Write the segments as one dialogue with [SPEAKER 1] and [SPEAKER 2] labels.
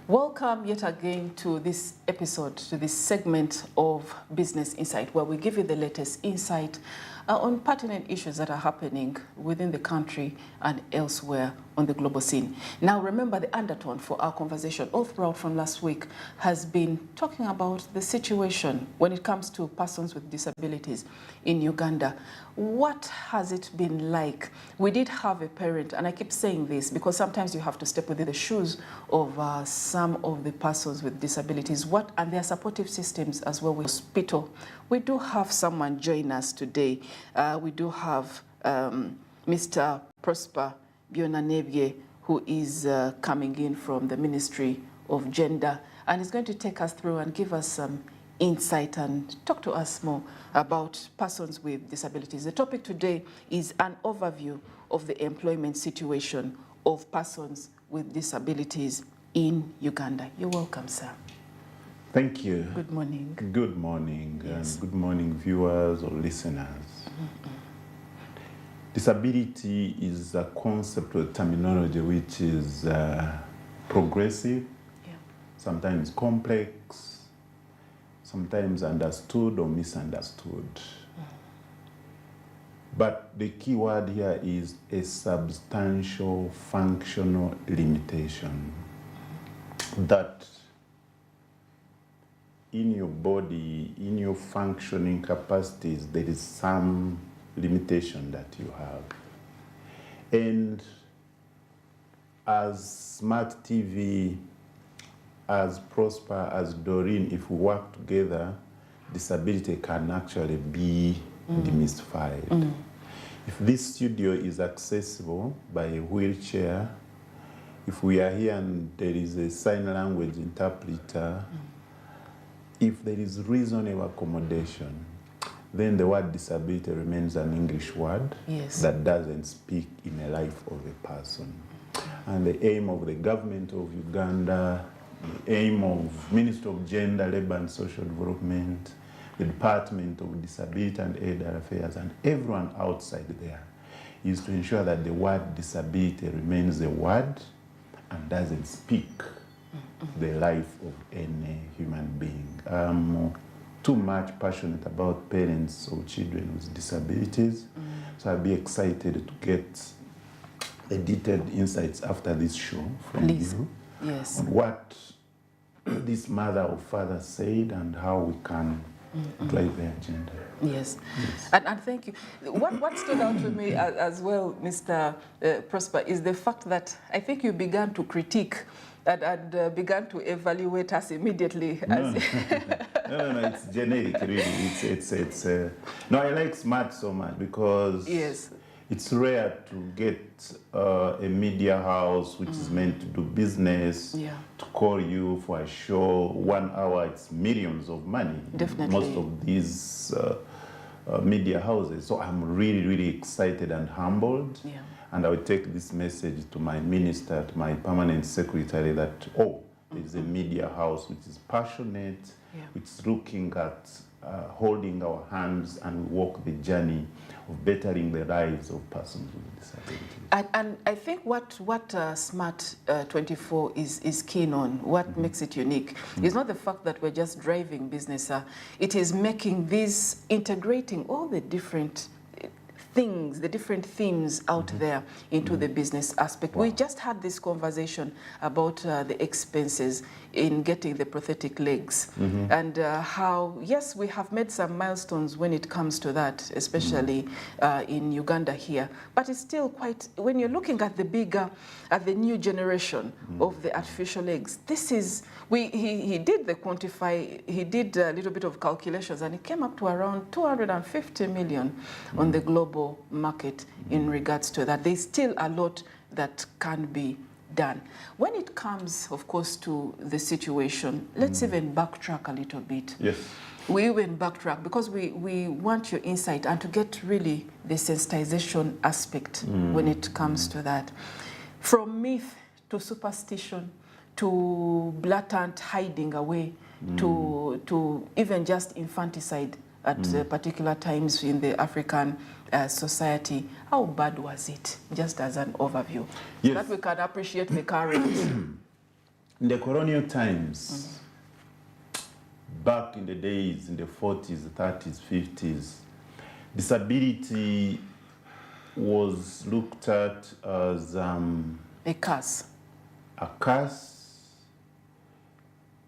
[SPEAKER 1] Welcome yet again to this episode, to this segment of Business Insight, where we give you the latest insight on pertinent issues that are happening within the country and elsewhere on the global scene. Now, remember, the undertone for our conversation all throughout from last week has been talking about the situation when it comes to persons with disabilities in Uganda. What has it been like? We did have a parent, and I keep saying this because sometimes you have to step within the shoes of some of the persons with disabilities, and their supportive systems as well with hospital. We do have someone join us today. We do have Mr. Prosper Byonanebye, who is coming in from the Ministry of Gender, and is going to take us through and give us some insight and talk to us more about persons with disabilities. The topic today is an overview of the employment situation of persons with disabilities in Uganda. You're welcome, sir.
[SPEAKER 2] Thank you.
[SPEAKER 1] Good morning.
[SPEAKER 2] Good morning,
[SPEAKER 1] Yes.
[SPEAKER 2] and good morning, viewers or listeners. Disability is a concept or terminology which is progressive, sometimes complex, sometimes understood or misunderstood. But the key word here is a substantial functional limitation that in your body, in your functioning capacities, there is some limitation that you have. And as Smart TV, as Prosper, as Doreen, if we work together, disability can actually be demystified. If this studio is accessible by a wheelchair, if we are here and there is a sign language interpreter, if there is reasonable accommodation, then the word disability remains an English word that doesn't speak in the life of a person. And the aim of the government of Uganda, the aim of Ministry of Gender, Labour and Social Development, the Department of Disability and Elder Affairs, and everyone outside there, is to ensure that the word disability remains a word and doesn't speak the life of any human being. I'm too much passionate about parents of children with disabilities, so I'll be excited to get the detailed insights after this show from you on what this mother or father said and how we can drive their agenda.
[SPEAKER 1] Yes. And thank you. What stood out to me as well, Mr. Prosper, is the fact that I think you began to critique and began to evaluate us immediately.
[SPEAKER 2] No, it's generic, really. No, I like Smart so much because it's rare to get a media house which is meant to do business to call you for a show. 1 hour, it's millions of money.
[SPEAKER 1] Definitely.
[SPEAKER 2] Most of these media houses. So I'm really, really excited and humbled. And I will take this message to my minister, to my permanent secretary, that, there is a media house which is passionate, which is looking at holding our hands and walk the journey of bettering the lives of persons with disabilities.
[SPEAKER 1] And I think what Smart 24 is keen on, what makes it unique, is not the fact that we're just driving business. It is making this, integrating all the different things, the different themes out there into the business aspect. We just had this conversation about the expenses in getting the prosthetic legs and how, yes, we have made some milestones when it comes to that, especially in Uganda here. But it's still quite, when you're looking at the bigger, at the new generation of the artificial legs, this is, he did the quantify, he did a little bit of calculations and it came up to around 250 million on the global market in regards to that. There's still a lot that can be done. When it comes, of course, to the situation, let's even backtrack a little bit.
[SPEAKER 2] Yes.
[SPEAKER 1] We even backtrack because we want your insight and to get really the sensitization aspect when it comes to that. From myth to superstition to blatant hiding away to even just infanticide at particular times in the African society. How bad was it, just as an overview, so that we can appreciate the current?
[SPEAKER 2] In the colonial times, back in the days, in the 40s, 30s, 50s, disability was looked at as
[SPEAKER 1] A curse.
[SPEAKER 2] a curse,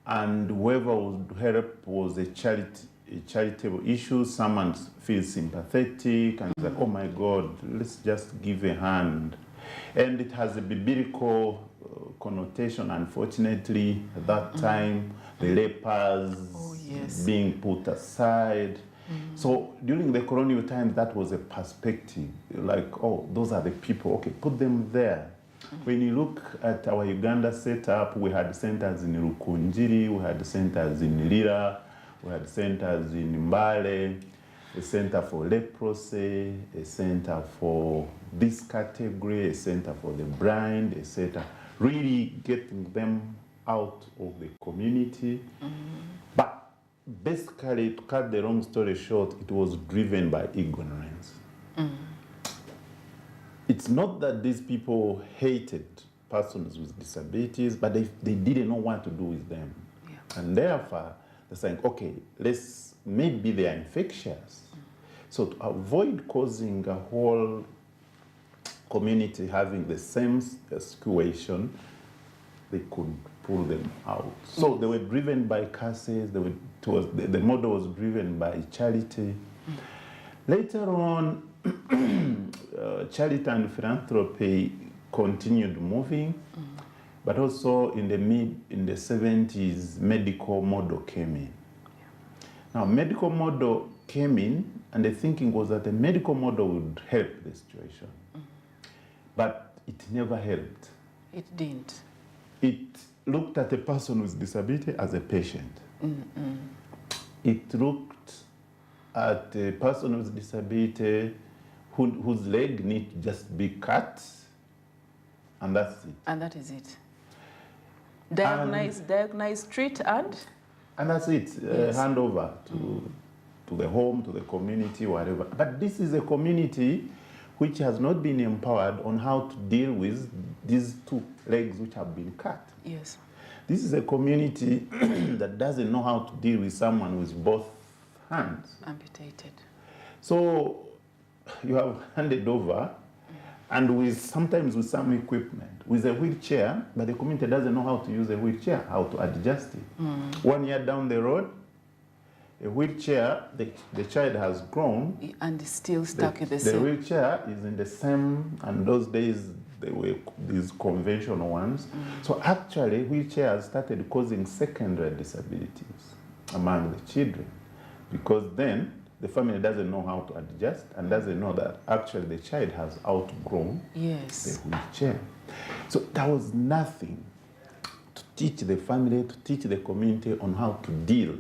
[SPEAKER 2] and whoever would help was a charitable issue. Someone feels sympathetic and like, oh my God, let's just give a hand. And it has a biblical connotation, unfortunately. At that time, the lepers being put aside. So during the colonial times, that was a perspective, like, oh, those are the people, okay, put them there. When you look at our Uganda setup, we had centers in Rukunjiri, we had centers in Lira, we had centers in Mbale, a center for leprosy, a center for this category, a center for the blind, a center, really getting them out of the community. But basically, to cut the long story short, it was driven by ignorance. It's not that these people hated persons with disabilities, but they didn't know what to do with them.
[SPEAKER 1] Yeah.
[SPEAKER 2] And therefore, they're saying, okay, maybe they are infectious. So to avoid causing a whole community having the same situation, they could pull them out. So they were driven by curses, the model was driven by charity. Later on, charity and philanthropy continued moving, but also in the 70s, medical model came in. Now, medical model came in, and the thinking was that the medical model would help the situation. But it never helped.
[SPEAKER 1] It didn't.
[SPEAKER 2] It looked at a person with disability as a patient. It looked at a person with disability whose leg needs to just be cut, and that's it.
[SPEAKER 1] And that is it. Diagnose, treat, and
[SPEAKER 2] that's it.
[SPEAKER 1] Yes.
[SPEAKER 2] Hand over to the home, to the community, whatever. But this is a community which has not been empowered on how to deal with these two legs which have been cut.
[SPEAKER 1] yes.
[SPEAKER 2] This is a community that doesn't know how to deal with someone with both hands.
[SPEAKER 1] Amputated.
[SPEAKER 2] So you have handed over, and sometimes with some equipment, with a wheelchair, but the community doesn't know how to use a wheelchair, how to adjust it. 1 year down the road, a wheelchair, the child has grown.
[SPEAKER 1] And it's still stuck in the
[SPEAKER 2] The
[SPEAKER 1] same.
[SPEAKER 2] wheelchair is in the same, and those days they were these conventional ones. So actually, wheelchairs started causing secondary disabilities among the children, because then the family doesn't know how to adjust and doesn't know that actually the child has outgrown
[SPEAKER 1] Yes.
[SPEAKER 2] the wheelchair. So there was nothing to teach the family, to teach the community on how to deal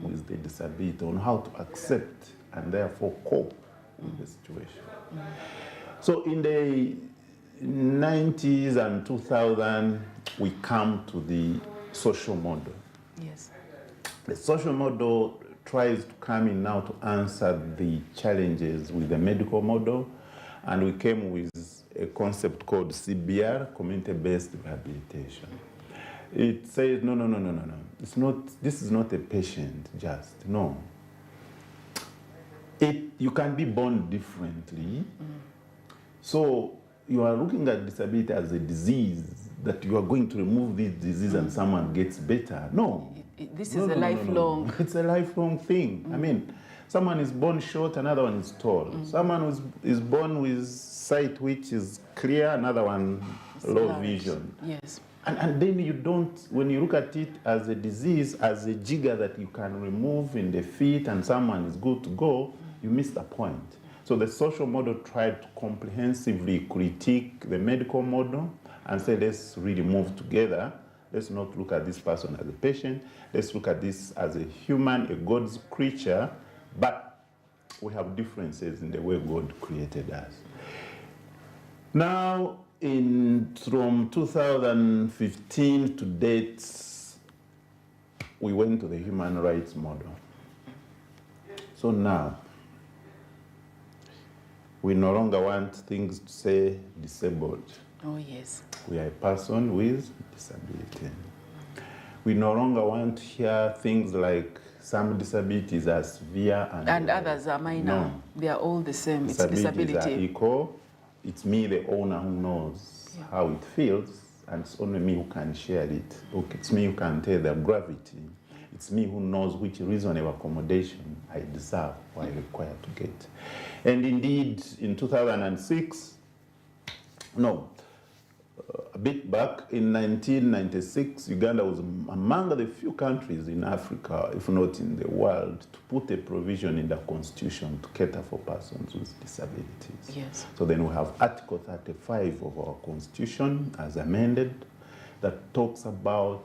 [SPEAKER 2] with the disability, on how to accept and therefore cope with the situation. So in the 90s and 2000, we come to the social model.
[SPEAKER 1] Yes.
[SPEAKER 2] The social model tries to come in now to answer the challenges with the medical model, and we came with a concept called CBR, community-based rehabilitation. It says, no. It's not, this is not a patient, just, no. You can be born differently. So you are looking at disability as a disease, that you are going to remove this disease and someone gets better. No.
[SPEAKER 1] This is a lifelong.
[SPEAKER 2] It's a lifelong thing. I mean, someone is born short, another one is tall. Someone is born with sight which is clear, another one low vision.
[SPEAKER 1] Yes.
[SPEAKER 2] And then you don't, when you look at it as a disease, as a jigger that you can remove in the feet and someone is good to go, you miss the point. So the social model tried to comprehensively critique the medical model and say, let's really move together. Let's not look at this person as a patient. Let's look at this as a human, a God's creature, but we have differences in the way God created us. Now, from 2015 to date, we went to the human rights model. So now, we no longer want things to say disabled.
[SPEAKER 1] Oh, yes.
[SPEAKER 2] We are a person with disability. We no longer want to hear things like some disabilities are severe
[SPEAKER 1] And others are minor.
[SPEAKER 2] No.
[SPEAKER 1] They are all the same.
[SPEAKER 2] Disabilities
[SPEAKER 1] It's disability.
[SPEAKER 2] are equal. It's me, the owner, who knows how it feels, and it's only me who can share it. Okay, it's me who can tell the gravity. It's me who knows which reasonable accommodation I deserve or I require to get. And indeed, in 2006, a bit back in 1996, Uganda was among the few countries in Africa, if not in the world, to put a provision in the constitution to cater for persons with disabilities.
[SPEAKER 1] Yes.
[SPEAKER 2] So then we have Article 35 of our constitution as amended that talks about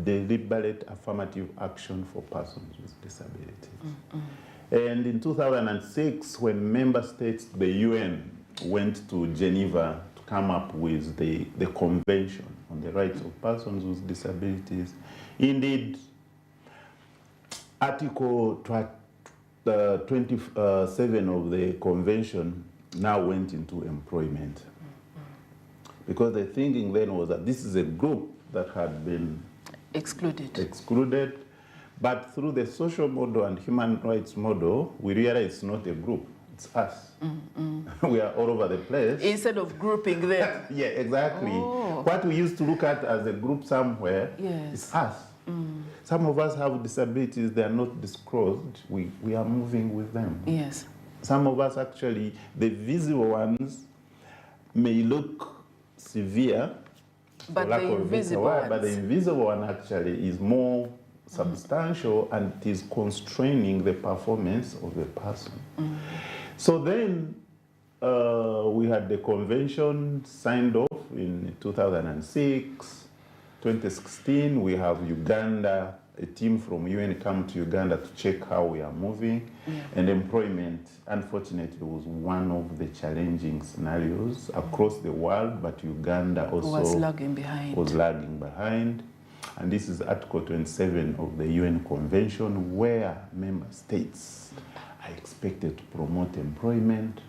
[SPEAKER 2] deliberate affirmative action for persons with disabilities. And in 2006, when member states, the UN, went to Geneva to come up with the Convention on the Rights of Persons with Disabilities, indeed, Article 27 of the Convention now went into employment. Because the thinking then was that this is a group that had been excluded, but through the social model and human rights model, we realize it's not a group, it's us. We are all over the place.
[SPEAKER 1] Instead of grouping them.
[SPEAKER 2] Yeah, exactly.
[SPEAKER 1] Oh.
[SPEAKER 2] What we used to look at as a group somewhere is us. Some of us have disabilities, they are not disclosed. We are moving with them.
[SPEAKER 1] Yes.
[SPEAKER 2] Some of us actually, the visible ones may look severe,
[SPEAKER 1] But the invisible ones.
[SPEAKER 2] But the invisible one actually is more substantial and it is constraining the performance of the person. So then we had the convention signed off in 2006. 2016, we have Uganda, a team from UN come to Uganda to check how we are moving. And employment, unfortunately, was one of the challenging scenarios across the world, but Uganda also
[SPEAKER 1] was lagging behind.
[SPEAKER 2] And this is Article 27 of the UN Convention, where member states are expected to promote employment,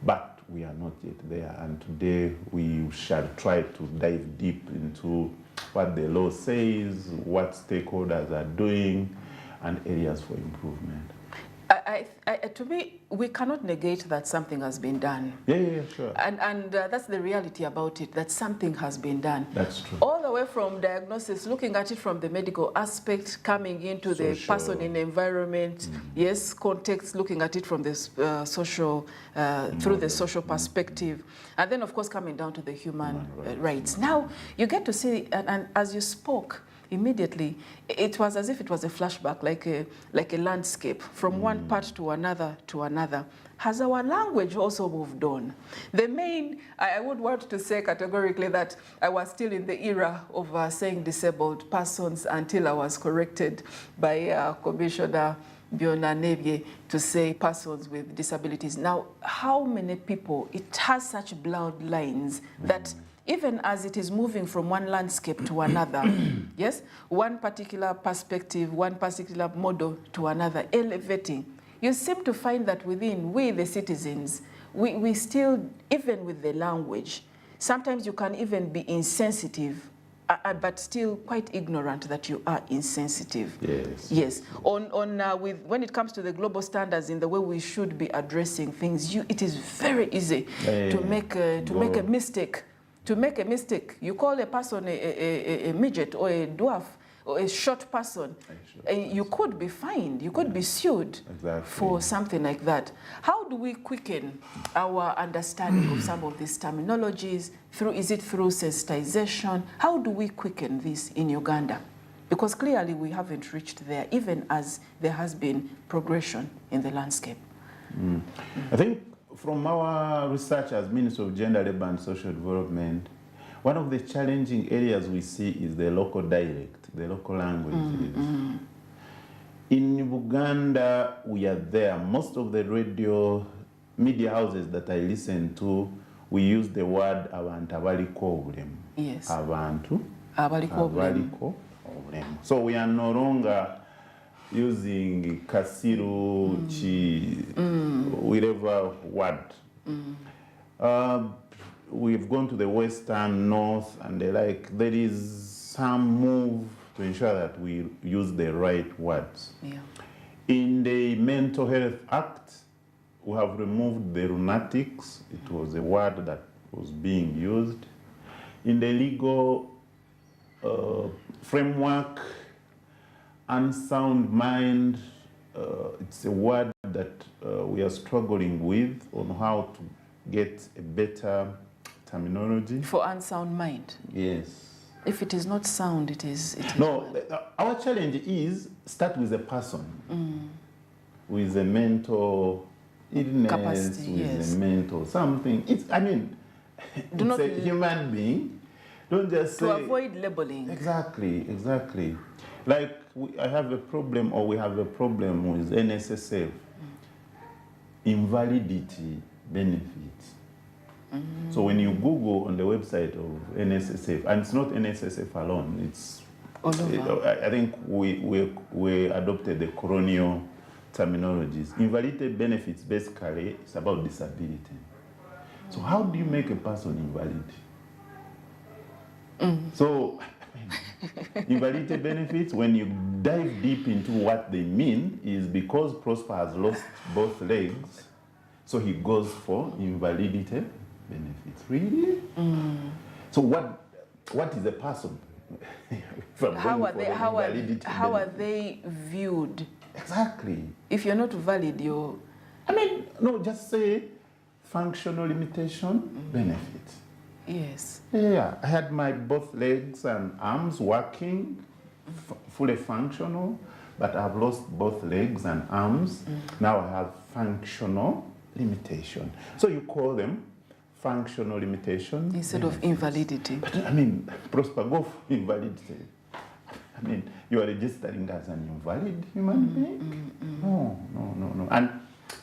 [SPEAKER 2] but we are not yet there. And today we shall try to dive deep into what the law says, what stakeholders are doing, and areas for improvement.
[SPEAKER 1] To me, we cannot negate that something has been done.
[SPEAKER 2] Yeah, sure.
[SPEAKER 1] And that's the reality about it, that something has been done.
[SPEAKER 2] That's true.
[SPEAKER 1] All the way from diagnosis, looking at it from the medical aspect, coming into the person in the environment, yes, context, looking at it from the social, through the social perspective, and then of course coming down to the human rights. Now, you get to see, and as you spoke, immediately, it was as if it was a flashback, like a landscape, from one part to another to another. Has our language also moved on? The main, I would want to say categorically that I was still in the era of saying disabled persons until I was corrected by Commissioner Biona Nebye to say persons with disabilities. Now, how many people, it has such blurred lines that even as it is moving from one landscape to another, yes, one particular perspective, one particular model to another, elevating, you seem to find that within, we the citizens, we still, even with the language, sometimes you can even be insensitive, but still quite ignorant that you are insensitive.
[SPEAKER 2] Yes.
[SPEAKER 1] Yes. When it comes to the global standards in the way we should be addressing things, it is very easy to make a mistake. To make a mistake, you call a person a midget or a dwarf or a short person, you could be fined, you could be sued for something like that. How do we quicken our understanding of some of these terminologies? Is it through sensitization? How do we quicken this in Uganda? Because clearly we haven't reached there, even as there has been progression in the landscape.
[SPEAKER 2] I think from our research as Minister of Gender, Labour and Social Development, one of the challenging areas we see is the local dialect, the local languages. In Uganda, we are there. Most of the radio media houses that I listen to, we use the word abantu abaliko obulemu.
[SPEAKER 1] Yes.
[SPEAKER 2] Abantu
[SPEAKER 1] abaliko
[SPEAKER 2] obulemu. So we are no longer using Kasiru, whatever word. We've gone to the western, north, and there is some move to to ensure that we use the right words.
[SPEAKER 1] Yeah.
[SPEAKER 2] In the Mental Health Act, we have removed the lunatics. It was a word that was being used. In the legal framework, unsound mind, it's a word that we are struggling with on how to get a better terminology.
[SPEAKER 1] For unsound mind.
[SPEAKER 2] Yes.
[SPEAKER 1] If it is not sound, it is
[SPEAKER 2] No,
[SPEAKER 1] bad.
[SPEAKER 2] our challenge is start with a person with a mental illness,
[SPEAKER 1] Capacity,
[SPEAKER 2] with
[SPEAKER 1] yes.
[SPEAKER 2] a mental something. It's, I mean,
[SPEAKER 1] Do
[SPEAKER 2] it's
[SPEAKER 1] not
[SPEAKER 2] a human being. Don't just say.
[SPEAKER 1] To avoid labeling.
[SPEAKER 2] Exactly, exactly. Like I have a problem, or we have a problem with NSSF, invalidity benefits. So when you Google on the website of NSSF, and it's not NSSF alone, it's
[SPEAKER 1] All over.
[SPEAKER 2] I think we adopted the colonial terminologies. Invalidity benefits basically is about disability. So how do you make a person invalid? So invalidity benefits, when you dive deep into what they mean, is because Prosper has lost both legs, so he goes for invalidity benefits. Really? So what is a person? If I'm
[SPEAKER 1] How
[SPEAKER 2] going
[SPEAKER 1] are
[SPEAKER 2] for
[SPEAKER 1] they?
[SPEAKER 2] the invalidity
[SPEAKER 1] How are
[SPEAKER 2] benefit.
[SPEAKER 1] they viewed?
[SPEAKER 2] Exactly.
[SPEAKER 1] If you're not valid, you're.
[SPEAKER 2] I mean, no, just say functional limitation benefit.
[SPEAKER 1] Yes.
[SPEAKER 2] Yeah, I had my both legs and arms working, fully functional, but I've lost both legs and arms. Now I have functional limitation. So you call them functional limitation
[SPEAKER 1] Instead of
[SPEAKER 2] benefits.
[SPEAKER 1] invalidity.
[SPEAKER 2] But I mean, Prosper, go for invalidity. I mean, you are registering as an invalid human being? No. And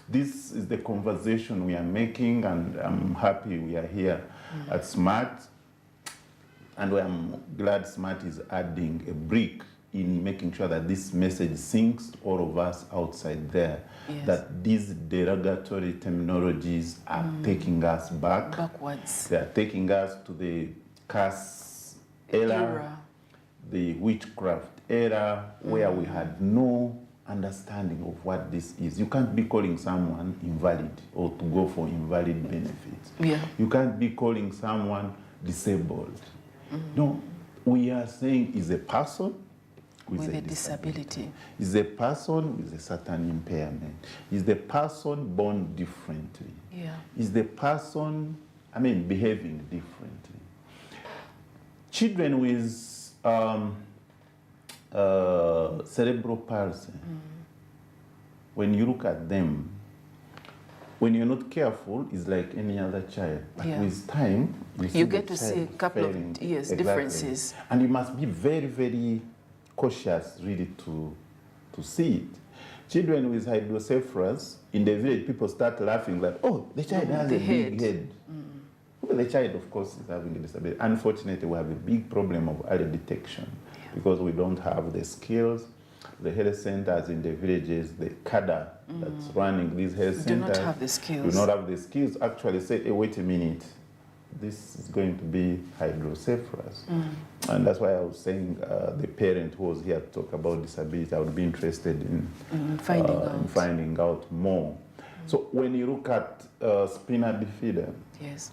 [SPEAKER 2] this is the conversation we are making, and I'm happy we are here at SMART. And I'm glad SMART is adding a brick in making sure that this message sinks all of us outside there,
[SPEAKER 1] Yes.
[SPEAKER 2] that these derogatory terminologies are taking us
[SPEAKER 1] Backwards.
[SPEAKER 2] They are taking us to the curse era, the witchcraft era, where we had no understanding of what this is. You can't be calling someone invalid or to go for invalid benefits.
[SPEAKER 1] Yeah.
[SPEAKER 2] You can't be calling someone disabled. No, we are saying is a person with
[SPEAKER 1] a disability.
[SPEAKER 2] Is a person with a certain impairment. Is the person born differently.
[SPEAKER 1] Yeah.
[SPEAKER 2] Is the person, behaving differently. Children with cerebral palsy, when you look at them, when you're not careful, it's like any other child. But with time,
[SPEAKER 1] you get to see a couple of differences.
[SPEAKER 2] And you must be very, very cautious, really, to see it. Children with hydrocephalus, in the village, people start laughing like, oh, the child has a big head. Well, the child, of course, is having a disability. Unfortunately, we have a big problem of early detection because we don't have the skills. The health centers in the villages, the cadre that's running these health centers,
[SPEAKER 1] do not have the skills.
[SPEAKER 2] Do not have the skills. Actually, say, hey, wait a minute, this is going to be hydrocephalus. And that's why I was saying the parent who was here to talk about disability, I would be interested in finding out more. So when you look at spina bifida,
[SPEAKER 1] yes,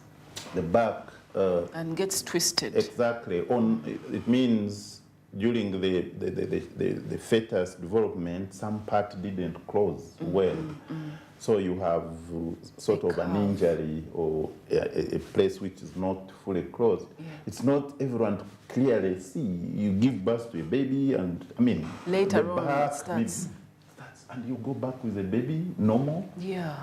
[SPEAKER 2] the back
[SPEAKER 1] and gets twisted.
[SPEAKER 2] Exactly. It means during the fetus development, some part didn't close well. So you have sort of an injury or a place which is not fully closed. Yeah. It's not everyone clearly see. You give birth to a baby and,
[SPEAKER 1] later on it starts.
[SPEAKER 2] And you go back with a baby, normal.
[SPEAKER 1] Yeah.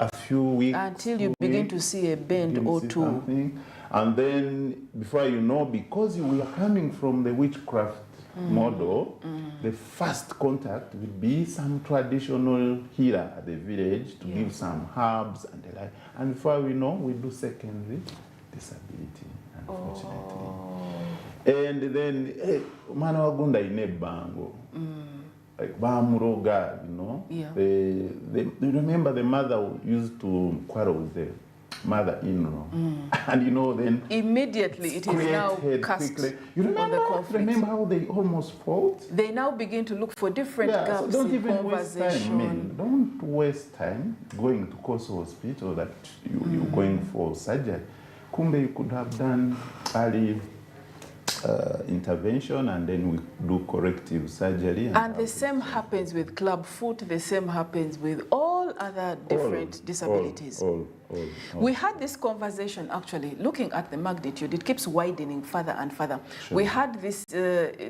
[SPEAKER 2] A few weeks.
[SPEAKER 1] Until you begin to see a bend or two.
[SPEAKER 2] Something. And then, before you know, because you were coming from the witchcraft model, the first contact would be some traditional healer at the village to give some herbs and the like. And before we know, we do secondary disability, unfortunately. And then, hey, man wagunda ine bango. Like Bamuroga,
[SPEAKER 1] Yeah.
[SPEAKER 2] You remember the mother used to quarrel with the mother-in-law. And you know, then
[SPEAKER 1] immediately it is now cast
[SPEAKER 2] you
[SPEAKER 1] on the conflict.
[SPEAKER 2] remember how they almost fought?
[SPEAKER 1] They now begin to look for different gaps
[SPEAKER 2] so don't
[SPEAKER 1] in
[SPEAKER 2] even waste
[SPEAKER 1] conversation.
[SPEAKER 2] time, men. Don't waste time going to Coastal Hospital that you're going for surgery. Kumbe, you could have done early intervention, and then we do corrective surgery.
[SPEAKER 1] And the same happens with clubfoot, the same happens with all other different disabilities.
[SPEAKER 2] All.
[SPEAKER 1] We had this conversation actually, looking at the magnitude, it keeps widening further and further.
[SPEAKER 2] Sure.
[SPEAKER 1] We had this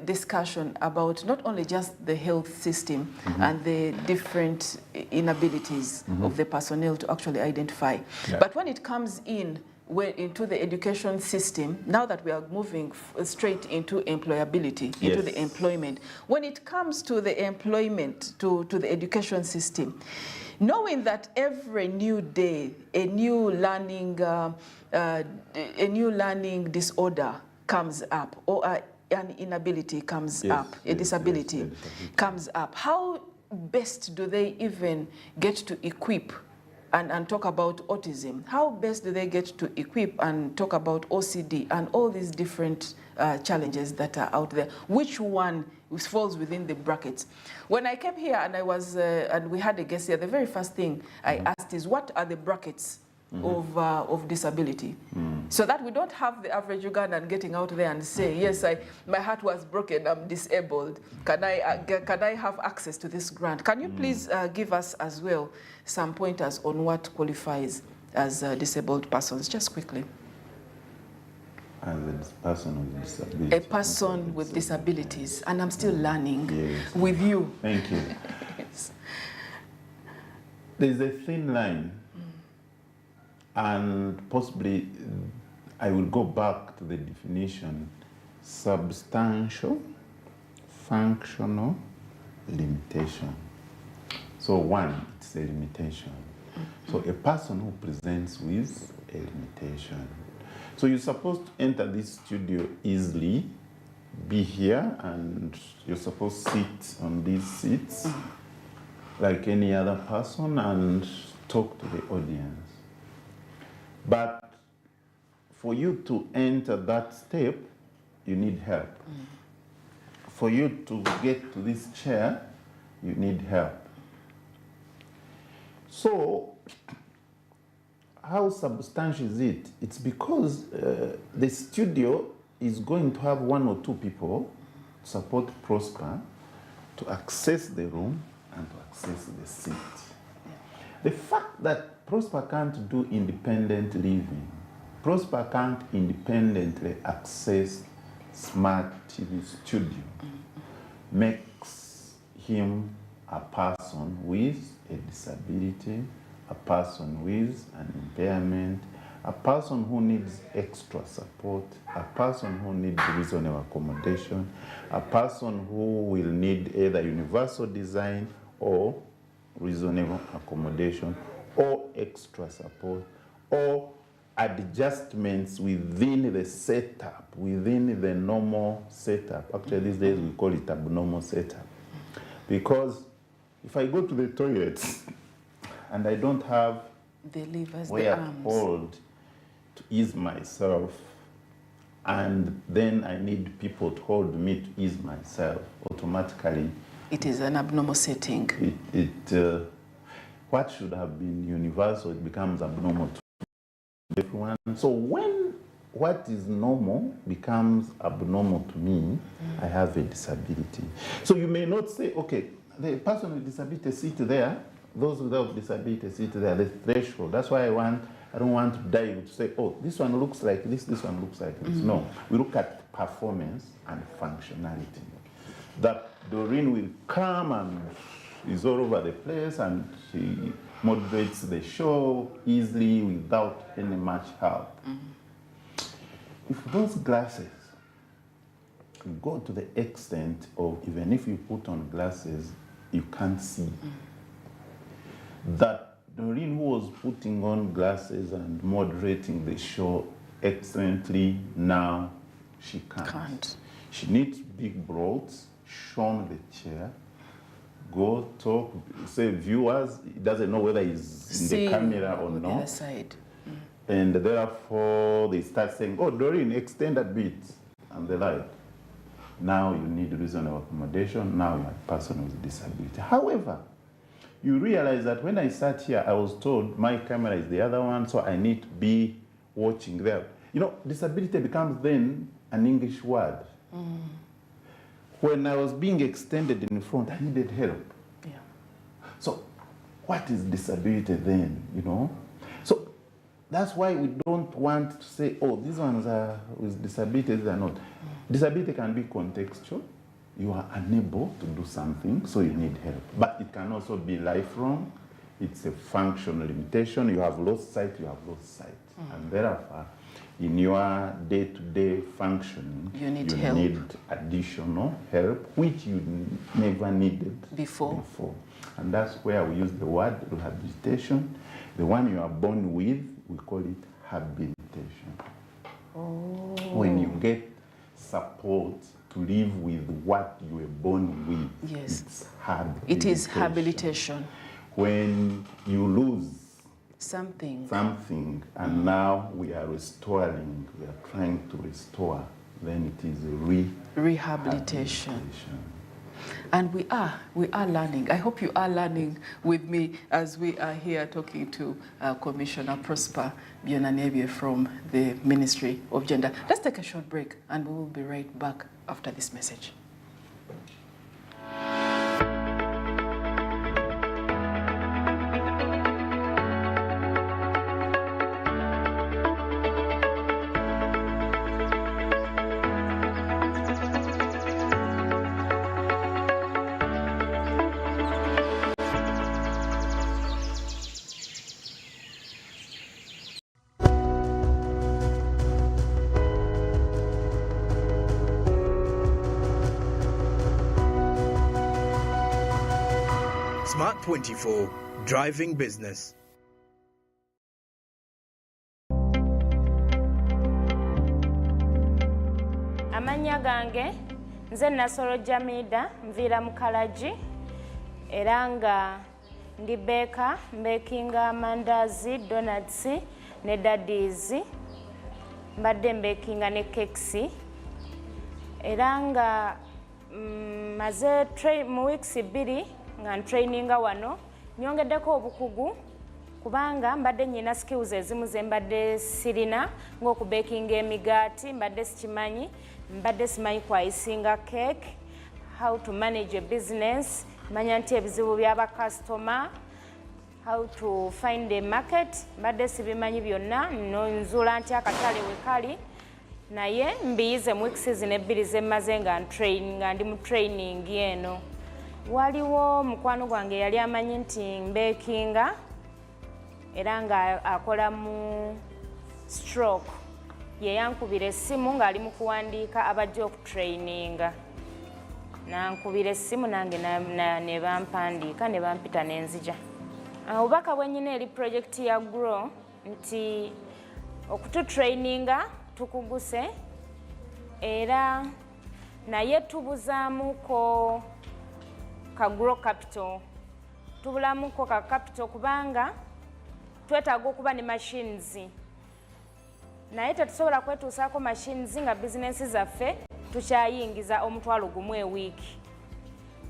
[SPEAKER 1] discussion about not only just the health system and the different inabilities of the personnel to actually identify, but when it comes into the education system, now that we are moving straight into employability, into the employment, when it comes to the employment, to the education system, knowing that every new day a new learning disorder comes up, or an inability comes up, a disability comes up, how best do they even get to equip and talk about autism? How best do they get to equip and talk about OCD and all these different challenges that are out there? Which one falls within the brackets? When I came here and I was, and we had a guest here, the very first thing I asked is, what are the brackets of disability? So that we don't have the average Ugandan getting out there and say, yes, my heart was broken, I'm disabled. Can I have access to this grant? Can you please give us as well some pointers on what qualifies as disabled persons, just quickly?
[SPEAKER 2] As a person with disabilities.
[SPEAKER 1] A person with disabilities, and I'm still learning with you.
[SPEAKER 2] Thank you.
[SPEAKER 1] Yes.
[SPEAKER 2] There's a thin line, and possibly I will go back to the definition: substantial, functional limitation. So one, it's a limitation. So a person who presents with a limitation. So you're supposed to enter this studio easily, be here, and you're supposed to sit on these seats like any other person and talk to the audience. But for you to enter that step, you need help. For you to get to this chair, you need help. So, how substantial is it? It's because the studio is going to have one or two people to support Prosper to access the room and to access the seat. The fact that Prosper can't do independent living, Prosper can't independently access Smart TV Studio, makes him a person with a disability, a person with an impairment, a person who needs extra support, a person who needs reasonable accommodation, a person who will need either universal design or reasonable accommodation, or extra support, or adjustments within the setup, within the normal setup. Actually, these days we call it abnormal setup. Because if I go to the toilet and I don't have
[SPEAKER 1] the levers,
[SPEAKER 2] where
[SPEAKER 1] the arms,
[SPEAKER 2] to hold to ease myself, and then I need people to hold me to ease myself, automatically
[SPEAKER 1] it is an abnormal setting.
[SPEAKER 2] What should have been universal, it becomes abnormal to everyone. So when what is normal becomes abnormal to me, I have a disability. So you may not say, okay, the person with disability sit there, those without disability sit there, the threshold. That's why I don't want to dive to say, oh, this one looks like this one looks like this. No, we look at performance and functionality. That Doreen will come and is all over the place, and she moderates the show easily without any much help. If those glasses go to the extent of, even if you put on glasses, you can't see, that Doreen, who was putting on glasses and moderating the show excellently, now she can't. She needs big broads, shown the chair, go talk, say viewers, he doesn't know whether he's in the camera or not.
[SPEAKER 1] The other side.
[SPEAKER 2] And therefore, they start saying, oh, Doreen, extend a bit, and the like. Now you need reasonable accommodation. Now you're a person with disability. However, you realize that when I sat here, I was told my camera is the other one, so I need to be watching there. You know, disability becomes then an English word. When I was being extended in front, I needed help.
[SPEAKER 1] Yeah.
[SPEAKER 2] So what is disability then, you know? So that's why we don't want to say, oh, these ones are with disabilities, these are not. Disability can be contextual. You are unable to do something, so you need help. But it can also be lifelong. It's a functional limitation. You have lost sight, you have lost sight. And therefore, in your day-to-day functioning,
[SPEAKER 1] you need
[SPEAKER 2] additional help, which you never needed
[SPEAKER 1] before.
[SPEAKER 2] And that's where we use the word rehabilitation. The one you are born with, we call it habilitation.
[SPEAKER 1] Oh.
[SPEAKER 2] When you get support to live with what you were born with,
[SPEAKER 1] yes,
[SPEAKER 2] it's habilitation.
[SPEAKER 1] It is habilitation.
[SPEAKER 2] When you lose
[SPEAKER 1] something,
[SPEAKER 2] and now we are restoring, we are trying to restore, then it is rehabilitation.
[SPEAKER 1] And we are learning. I hope you are learning with me as we are here talking to Commissioner Prosper Byonna-Nebye from the Ministry of Gender. Let's take a short break and we will be right back after this message.
[SPEAKER 3] Smart 24, driving business.
[SPEAKER 4] Amanya gange nze Nasoro Jamida nvira mu Kalaji era nga ndi beka mbekinga amandazi, donuts ne daddies, mbadde mbekinga ne kekisi era nga maze mu weeks 2 nga traininga wano nyongeddeko obukugu kubanga mbadde nyina skills ezimu ze mbadde sirina ng'okubekinga emigaati mbadde sikimanyi, mbadde simanyi kwayisinga cake, how to manage a business, manya nti ebizibu by'aba customer, how to find a market, mbadde sibimanyi byonna, nzuula nti akatale we kali, naye mbiyize mu weeks zino 2 ze mmaze nga ndi mu training eno. Waliwo mukwano gwange yali amanyi nti mbekinga era nga akola mu stroke, ye yankubira essimu ng'ali mu kuwandiika abajja okutraininga. Nankubira essimu nange ne bampandiika ne bampita n'enzija. Obubaka bwe nnyina eri purojekiti ya GROW nti okututraininga tukuguse era naye tubuzaamuko ka GROW capital. Tubulamuko ka capital kubanga twetaaga okuba ne machines. Naye tetusobola kwetuusaako machines nga bizinensi zaffe tukyayingiza omutwalo gumu ewiiki.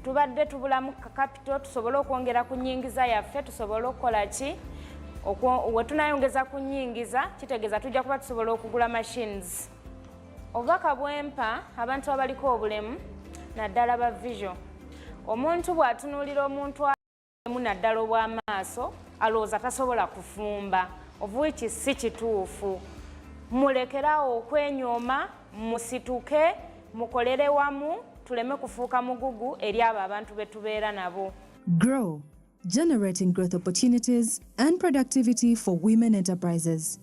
[SPEAKER 4] Tubadde tubulamu ka capital tusobole okwongera ku nnyingiza yaffe, tusobole okukola ki? We tunayongeza ku nnyingiza kitegeeza tujja kuba tusobola okugula machines. Obubaka bwempa abantu abaliko obulemu naddala ba vision. Omuntu bw'atunuulira omuntu alemu naddala obw'amaaso alowooza tasobola kufumba, of which si kituufu. Mulekerawo okwenyooma, musituke, mukolere wamu, tuleme kufuuka mugugu eri abo abantu be tubeera nabo.
[SPEAKER 5] GROW, generating growth opportunities and productivity for women enterprises.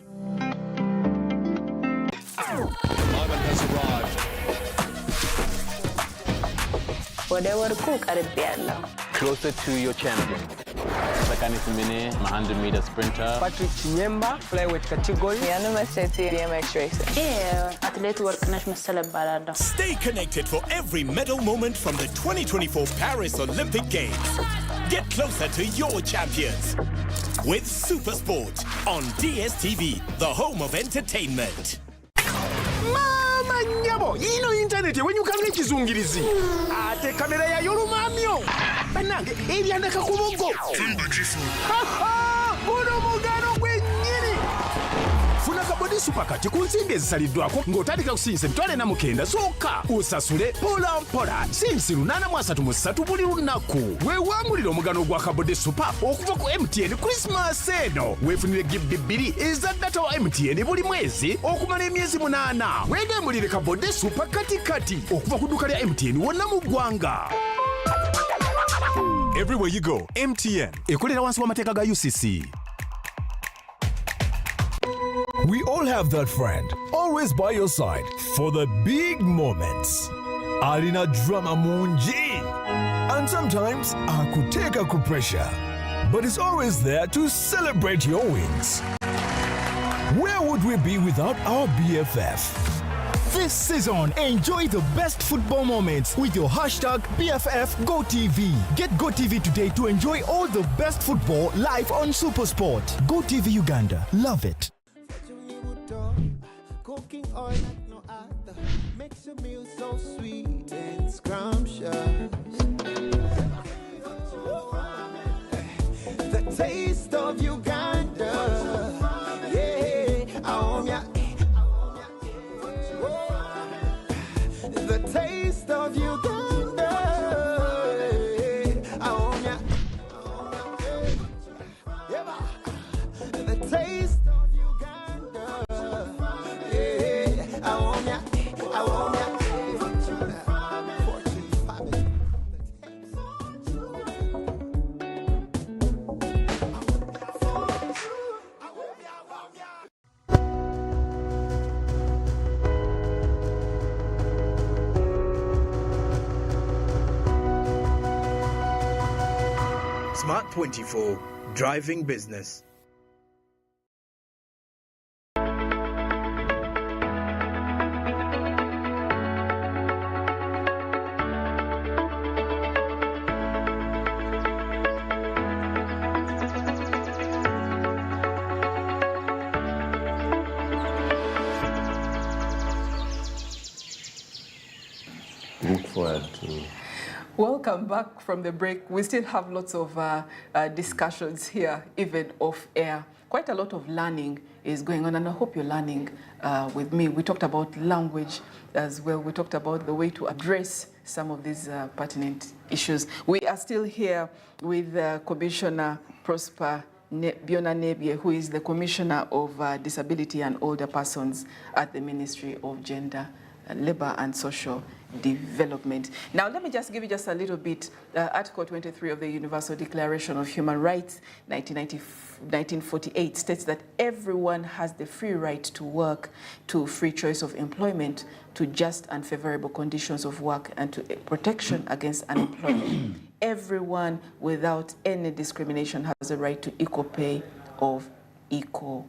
[SPEAKER 3] Moment has arrived.
[SPEAKER 6] Closer to your champion. Sakani Fumine, 100-meter sprinter.
[SPEAKER 7] Patrick Chinyemba, flyweight category.
[SPEAKER 8] BMX racer. Athlete Worknash Masala Barada.
[SPEAKER 3] Stay connected for every medal moment from the 2024 Paris Olympic Games. Get closer to your champions. with Supersport on DSTV, the home of entertainment.
[SPEAKER 9] Mama nyabo, ino internet wenyukanga ekizungirizi. Ate kamera ya yolumamyo. Banange ebyandaka ku boggo. Guno mugano gwennyini. Funa kabodi supakati ku nsimbi ezisaliddwako ng'otandika kusinza emitwalo 49 zokka. Usasule mpola mpola sinsi 833 buli lunaku. Weewangulire omugano gwa kabodi supa okuva ku MTN Christmas eno. Weefunire gibbi 2 eza data wa MTN buli mwezi okumala emyezi 8. Weegambulire kabodi supa kati okuva ku dduuka lya MTN wonna mu ggwanga. Everywhere you go, MTN. Ekolera wansi w'amateeka ga UCC.
[SPEAKER 10] We all have that friend, always by your side for the big moments. Alina drama munji. And sometimes akuteka ku pressure. But it's always there to celebrate your wins. Where would we be without our BFF?
[SPEAKER 11] This season, enjoy the best football moments with your hashtag BFFGoTV. Get GoTV today to enjoy all the best football live on Supersport. GoTV Uganda. Love it.
[SPEAKER 12] Cooking oil like no other makes your meal so sweet and scrumptious. The taste of Uganda. Yeah, the taste of Uganda. The taste.
[SPEAKER 3] Smart 24, driving business.
[SPEAKER 2] Look forward to.
[SPEAKER 1] Welcome back from the break. We still have lots of discussions here, even off air. Quite a lot of learning is going on, and I hope you're learning with me. We talked about language as well. We talked about the way to address some of these pertinent issues. We are still here with Commissioner Prosper Biona Nebye, who is the Commissioner of Disability and Older Persons at the Ministry of Gender, Labour and Social Development. Now, let me just give you just a little bit. Article 23 of the Universal Declaration of Human Rights, 1948, states that everyone has the free right to work, to free choice of employment, to just and favorable conditions of work, and to protection against unemployment. Everyone, without any discrimination, has a right to equal pay of equal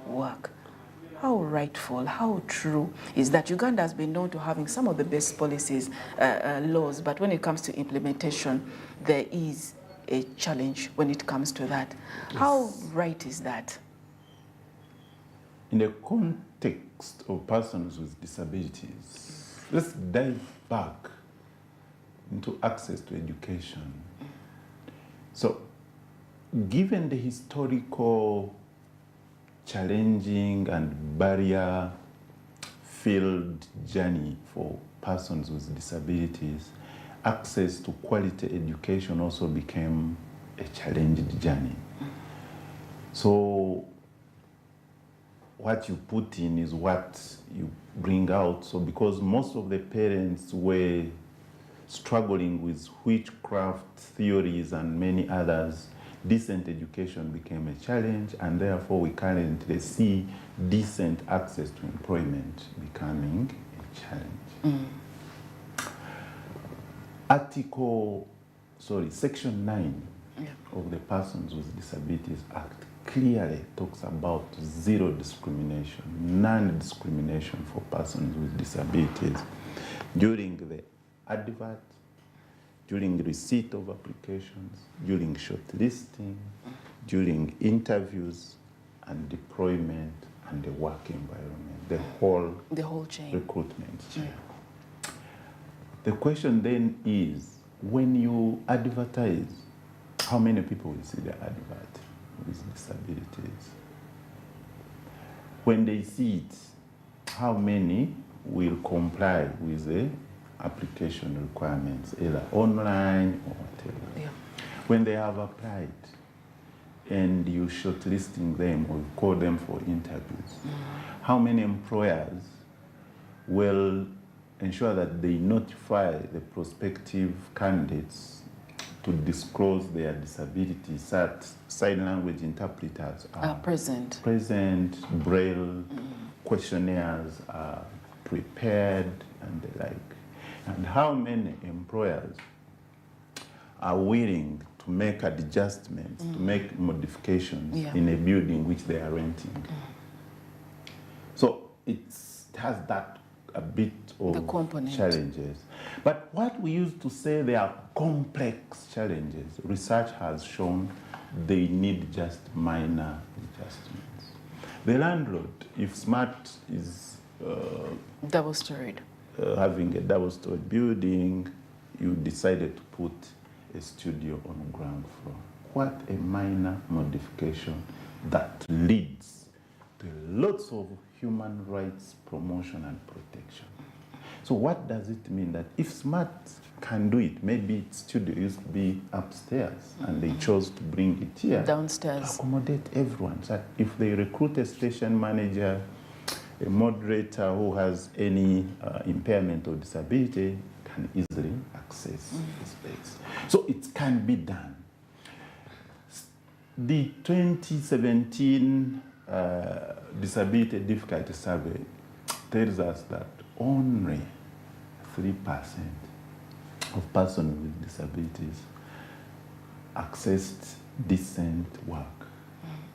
[SPEAKER 1] work. How rightful, how true is that? Uganda has been known to having some of the best policies, laws, but when it comes to implementation, there is a challenge when it comes to that. Yes. How right is that?
[SPEAKER 2] In the context of persons with disabilities, let's dive back into access to education. So, given the historical challenging and barrier-filled journey for persons with disabilities, access to quality education also became a challenged journey. So what you put in is what you bring out. So because most of the parents were struggling with witchcraft theories and many others, decent education became a challenge, and therefore we currently see decent access to employment becoming a challenge. Section 9 of the Persons with Disabilities Act clearly talks about zero discrimination, non-discrimination for persons with disabilities during the advert, during receipt of applications, during shortlisting, during interviews and deployment and the work environment, the whole
[SPEAKER 1] chain.
[SPEAKER 2] Recruitment chain. The question then is, when you advertise, how many people will see the advert with disabilities? When they see it, how many will comply with the application requirements, either online or whatever?
[SPEAKER 1] Yeah.
[SPEAKER 2] When they have applied and you shortlisting them or you call them for interviews, how many employers will ensure that they notify the prospective candidates to disclose their disabilities, that sign language interpreters are
[SPEAKER 1] present,
[SPEAKER 2] Braille questionnaires are prepared and the like. And how many employers are willing to make adjustments, to make modifications in a building which they are renting? So it has that a bit of challenges. But what we used to say they are complex challenges, research has shown they need just minor adjustments. The landlord, if SMART is
[SPEAKER 1] double-storied,
[SPEAKER 2] having a double-storied building, you decided to put a studio on the ground floor. What a minor modification that leads to lots of human rights promotion and protection. So what does it mean? That if SMART can do it, maybe its studio used to be upstairs and they chose to bring it here
[SPEAKER 1] downstairs
[SPEAKER 2] to accommodate everyone. So if they recruit a station manager, a moderator who has any impairment or disability, can easily access the space. So it can be done. The 2017 Disability Difficulty Survey tells us that only 3% of persons with disabilities accessed decent work,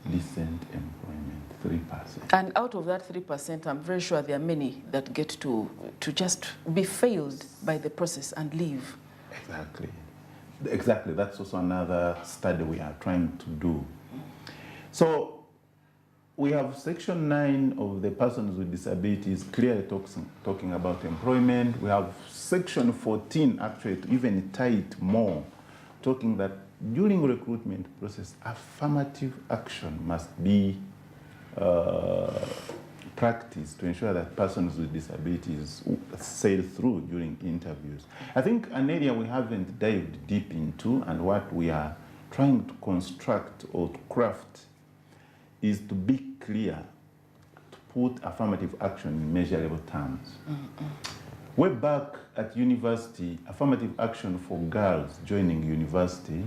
[SPEAKER 2] decent employment, 3%.
[SPEAKER 1] And out of that 3%, I'm very sure there are many that get to just be failed by the process and leave.
[SPEAKER 2] Exactly. That's also another study we are trying to do. So we have Section 9 of the Persons with Disabilities clearly talking about employment. We have Section 14 actually to even tie it more, talking that during recruitment process, affirmative action must be practiced to ensure that persons with disabilities sail through during interviews. I think an area we haven't dived deep into and what we are trying to construct or to craft is to be clear, to put affirmative action in measurable terms. Way back at university, affirmative action for girls joining university,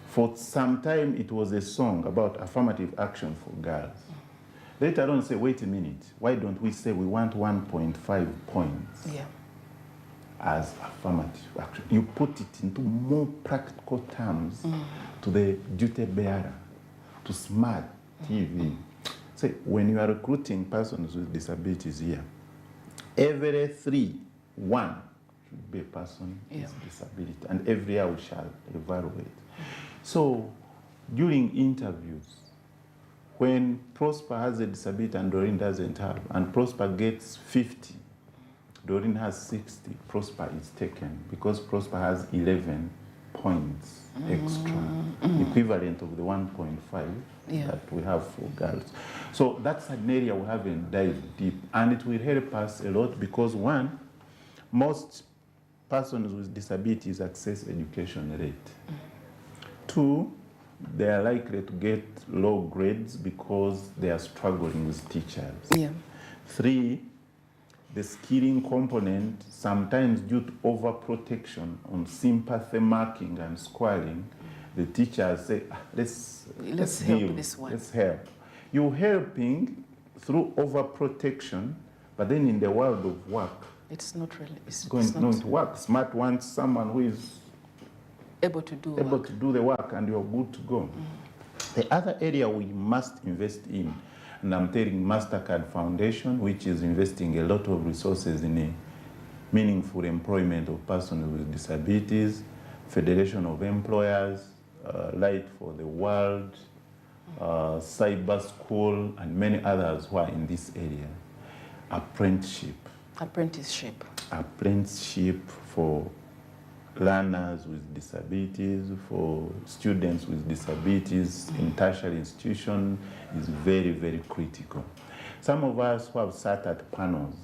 [SPEAKER 2] for some time it was a song about affirmative action for girls. Later on say, wait a minute, why don't we say we want 1.5 points as affirmative action? You put it into more practical terms to the duty bearer, to SMART TV. Say, when you are recruiting persons with disabilities here, every 3, 1 should be a person with disability, and every year we shall evaluate. So during interviews, when Prosper has a disability and Doreen doesn't have, and Prosper gets 50, Doreen has 60, Prosper is taken because Prosper has 11 points extra, equivalent of the 1.5 that we have for girls. So that's an area we haven't dived deep, and it will help us a lot because one, most persons with disabilities access education rate. 2, they are likely to get low grades because they are struggling with teachers. 3, the skilling component, sometimes due to overprotection on sympathy marking and scoring, the teachers say, let's
[SPEAKER 1] help this one.
[SPEAKER 2] Let's help. You're helping through overprotection, but then in the world of work,
[SPEAKER 1] it's not really.
[SPEAKER 2] It's going to work. SMART wants someone who is
[SPEAKER 1] able to do
[SPEAKER 2] the work, and you're good to go. The other area we must invest in, and I'm telling MasterCard Foundation, which is investing a lot of resources in a meaningful employment of persons with disabilities, Federation of Employers, Light for the World, Cyber School, and many others who are in this area. Apprenticeship for learners with disabilities, for students with disabilities in tertiary institutions is very, very critical. Some of us who have sat at panels,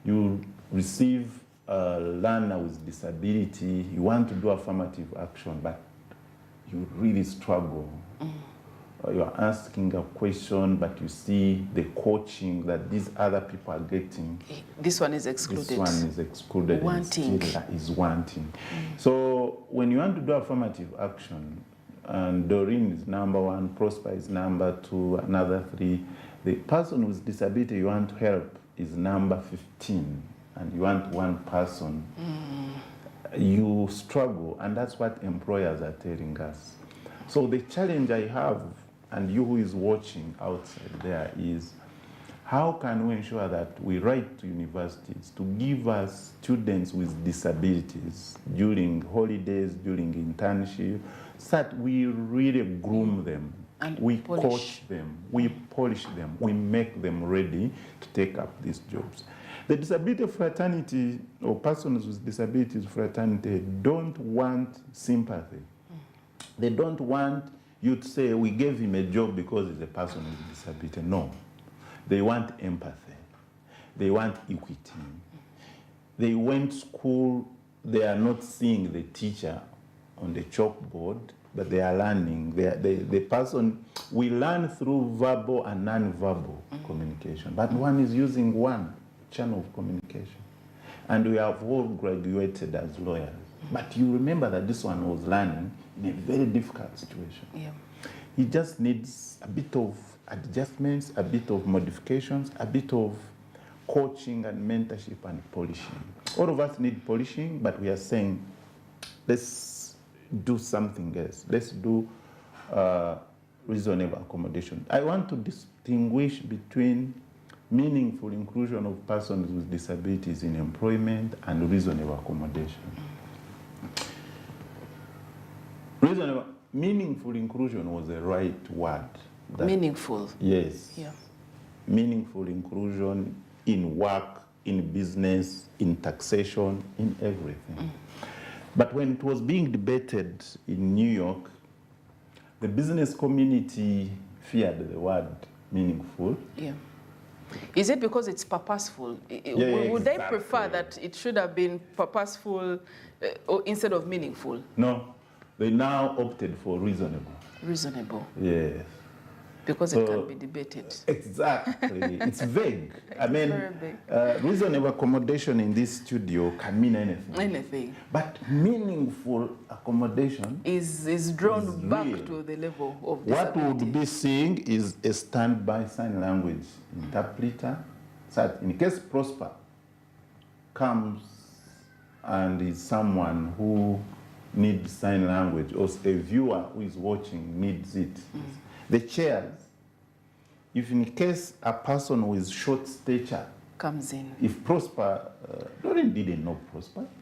[SPEAKER 2] you receive a learner with disability, you want to do affirmative action, but you really struggle. You are asking a question, but you see the coaching that these other people are getting.
[SPEAKER 1] This one is excluded.
[SPEAKER 2] This one is excluded.
[SPEAKER 1] Wanting.
[SPEAKER 2] Is wanting. So when you want to do affirmative action, and Doreen is number 1, Prosper is number 2, another 3, the person with disability you want to help is number 15, and you want one person. You struggle, and that's what employers are telling us. So the challenge I have, and you who is watching outside there, is how can we ensure that we write to universities to give us students with disabilities during holidays, during internship, so that we really groom them, and we coach them, we polish them, we make them ready to take up these jobs. The disability fraternity, or persons with disabilities fraternity, don't want sympathy. They don't want you to say, we gave him a job because he's a person with disability. No. They want empathy. They want equity. They went to school, they are not seeing the teacher on the chalkboard, but they are learning. The person, we learn through verbal and non-verbal communication, but one is using one channel of communication. And we have all graduated as lawyers. But you remember that this one was learning in a very difficult situation.
[SPEAKER 1] Yeah.
[SPEAKER 2] He just needs a bit of adjustments, a bit of modifications, a bit of coaching and mentorship and polishing. All of us need polishing, but we are saying, let's do something else. Let's do reasonable accommodation. I want to distinguish between meaningful inclusion of persons with disabilities in employment and reasonable accommodation. Meaningful inclusion was the right word.
[SPEAKER 1] Meaningful.
[SPEAKER 2] Yes.
[SPEAKER 1] Yeah.
[SPEAKER 2] Meaningful inclusion in work, in business, in taxation, in everything. But when it was being debated in New York, the business community feared the word meaningful.
[SPEAKER 1] Yeah. Is it because it's purposeful?
[SPEAKER 2] Yeah,
[SPEAKER 1] would they prefer that it should have been purposeful instead of meaningful?
[SPEAKER 2] No. They now opted for reasonable.
[SPEAKER 1] Reasonable.
[SPEAKER 2] Yes.
[SPEAKER 1] Because it can be debated.
[SPEAKER 2] Exactly. It's vague. I mean,
[SPEAKER 1] very big.
[SPEAKER 2] Reasonable accommodation in this studio can mean anything.
[SPEAKER 1] Anything.
[SPEAKER 2] But meaningful accommodation
[SPEAKER 1] is drawn back
[SPEAKER 2] real.
[SPEAKER 1] to the level of
[SPEAKER 2] disability. What we would be seeing is a standby sign language interpreter, so that in case Prosper comes and is someone who needs sign language, or a viewer who is watching needs it. The chairs, if in case a person with short stature
[SPEAKER 1] comes in,
[SPEAKER 2] if Prosper, Doreen didn't know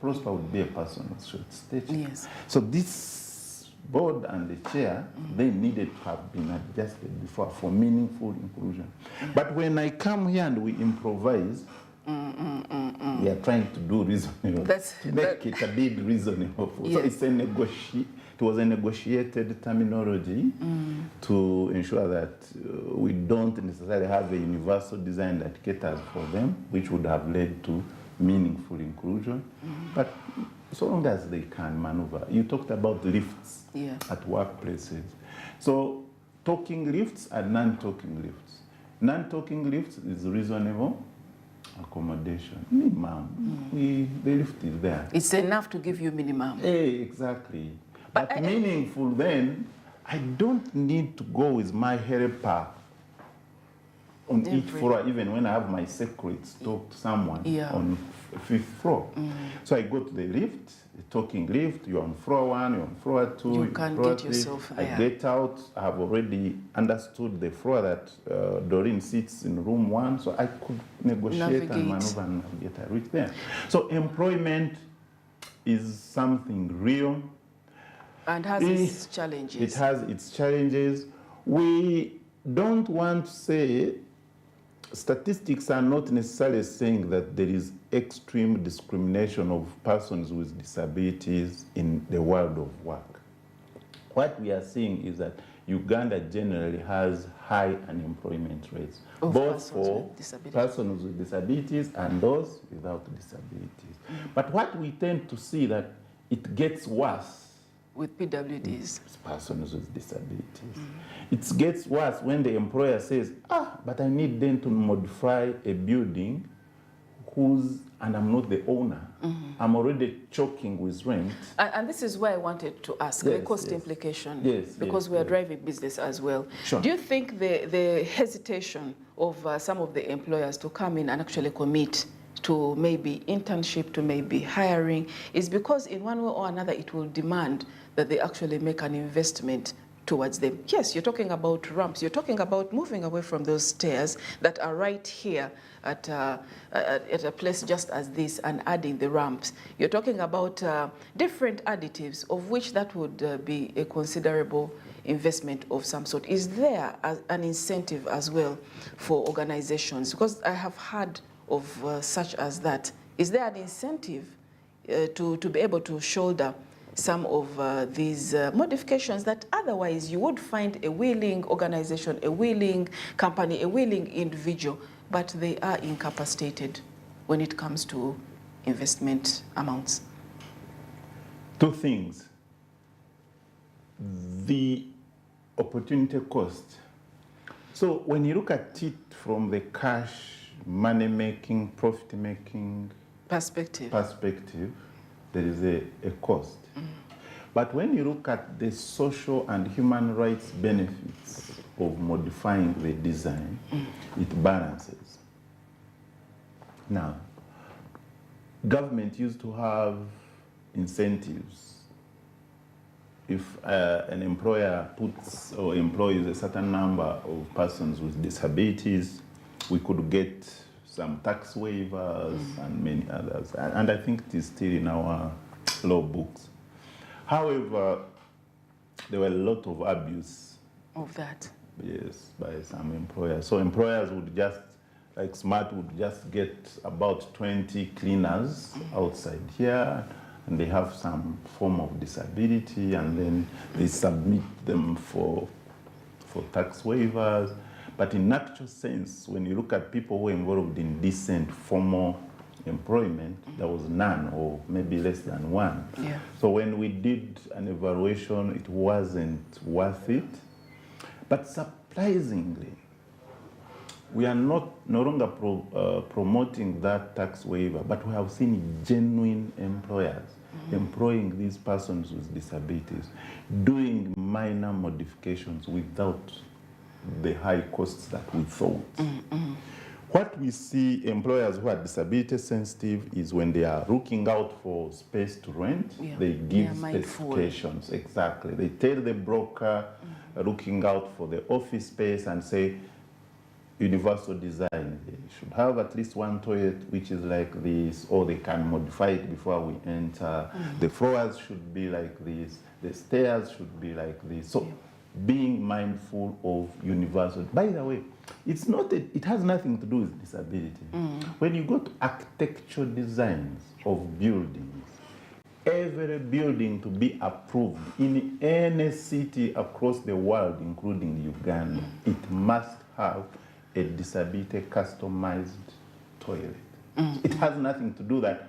[SPEAKER 2] Prosper would be a person with short stature.
[SPEAKER 1] Yes.
[SPEAKER 2] So this board and the chair, they needed to have been adjusted before for meaningful inclusion. But when I come here and we improvise, we are trying to do reasonable, make it a bit reasonable. Yes. So it's it was a negotiated terminology to ensure that we don't necessarily have a universal design that caters for them, which would have led to meaningful inclusion. But so long as they can maneuver. You talked about lifts at workplaces. So talking lifts and non-talking lifts. Non-talking lifts is reasonable accommodation, minimum. The lift is there.
[SPEAKER 1] It's enough to give you minimum.
[SPEAKER 2] Exactly. But meaningful then, I don't need to go with my helper on each floor, even when I have my secrets talk to someone on 5th floor. So I go to the lift, the talking lift, you're on floor 1, you're on floor 2.
[SPEAKER 1] You can get yourself there.
[SPEAKER 2] I get out, I have already understood the floor that Doreen sits in room 1, so I could negotiate and maneuver and navigate. I reach there. So employment is something real.
[SPEAKER 1] And has its challenges.
[SPEAKER 2] It has its challenges. We don't want to say, statistics are not necessarily saying that there is extreme discrimination of persons with disabilities in the world of work. What we are seeing is that Uganda generally has high unemployment rates, both for persons with disabilities and those without disabilities. But what we tend to see that it gets worse
[SPEAKER 1] with PWDs,
[SPEAKER 2] persons with disabilities. It gets worse when the employer says, but I need them to modify a building and I'm not the owner. I'm already choking with rent.
[SPEAKER 1] And this is why I wanted to ask the cost implication, because we are driving business as well.
[SPEAKER 2] Sure.
[SPEAKER 1] Do you think the hesitation of some of the employers to come in and actually commit to maybe internship, to maybe hiring, is because in one way or another it will demand that they actually make an investment towards them? Yes, you're talking about ramps. You're talking about moving away from those stairs that are right here at a place just as this and adding the ramps. You're talking about different additives, of which that would be a considerable investment of some sort. Is there an incentive as well for organizations? Because I have heard of such as that. Is there an incentive to be able to shoulder some of these modifications that otherwise you would find a willing organization, a willing company, a willing individual, but they are incapacitated when it comes to investment amounts?
[SPEAKER 2] Two things. The opportunity cost. So when you look at it from the cash, money-making, profit-making perspective, there is a cost. But when you look at the social and human rights benefits of modifying the design, it balances. Now, government used to have incentives. If an employer puts or employs a certain number of persons with disabilities, we could get some tax waivers and many others. And I think it is still in our law books. However, there were a lot of abuse
[SPEAKER 1] of that.
[SPEAKER 2] Yes, by some employers. So employers would just, like SMART would just get about 20 cleaners outside here, and they have some form of disability, and then they submit them for tax waivers. But in actual sense, when you look at people who were involved in decent formal employment, there was none, or maybe less than one.
[SPEAKER 1] Yeah.
[SPEAKER 2] So when we did an evaluation, it wasn't worth it. But surprisingly, we are no longer promoting that tax waiver, but we have seen genuine employers employing these persons with disabilities, doing minor modifications without the high costs that we thought. What we see employers who are disability sensitive is when they are looking out for space to rent, they give specifications. Exactly. They tell the broker looking out for the office space and say, universal design. They should have at least one toilet which is like this, or they can modify it before we enter. The floors should be like this. The stairs should be like this. So being mindful of universal. By the way, it's not it has nothing to do with disability. When you go to architectural designs of buildings, every building to be approved in any city across the world, including Uganda, it must have a disability customized toilet. It has nothing to do that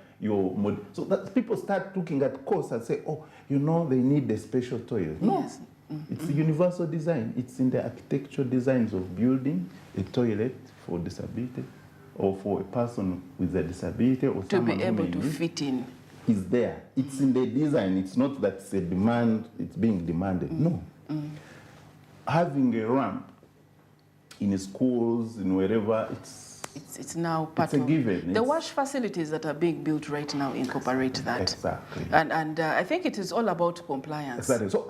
[SPEAKER 2] so that people start looking at costs and say, oh, you know, they need a special toilet. No. It's a universal design. It's in the architectural designs of building a toilet for disability, or for a person with a disability, or
[SPEAKER 1] to be able to fit in.
[SPEAKER 2] Is there. It's in the design. It's not that it's a demand, it's being demanded. No. Having a ramp in schools, in wherever,
[SPEAKER 1] it's now part of
[SPEAKER 2] given.
[SPEAKER 1] The wash facilities that are being built right now incorporate that.
[SPEAKER 2] Exactly.
[SPEAKER 1] And I think it is all about compliance.
[SPEAKER 2] Exactly. So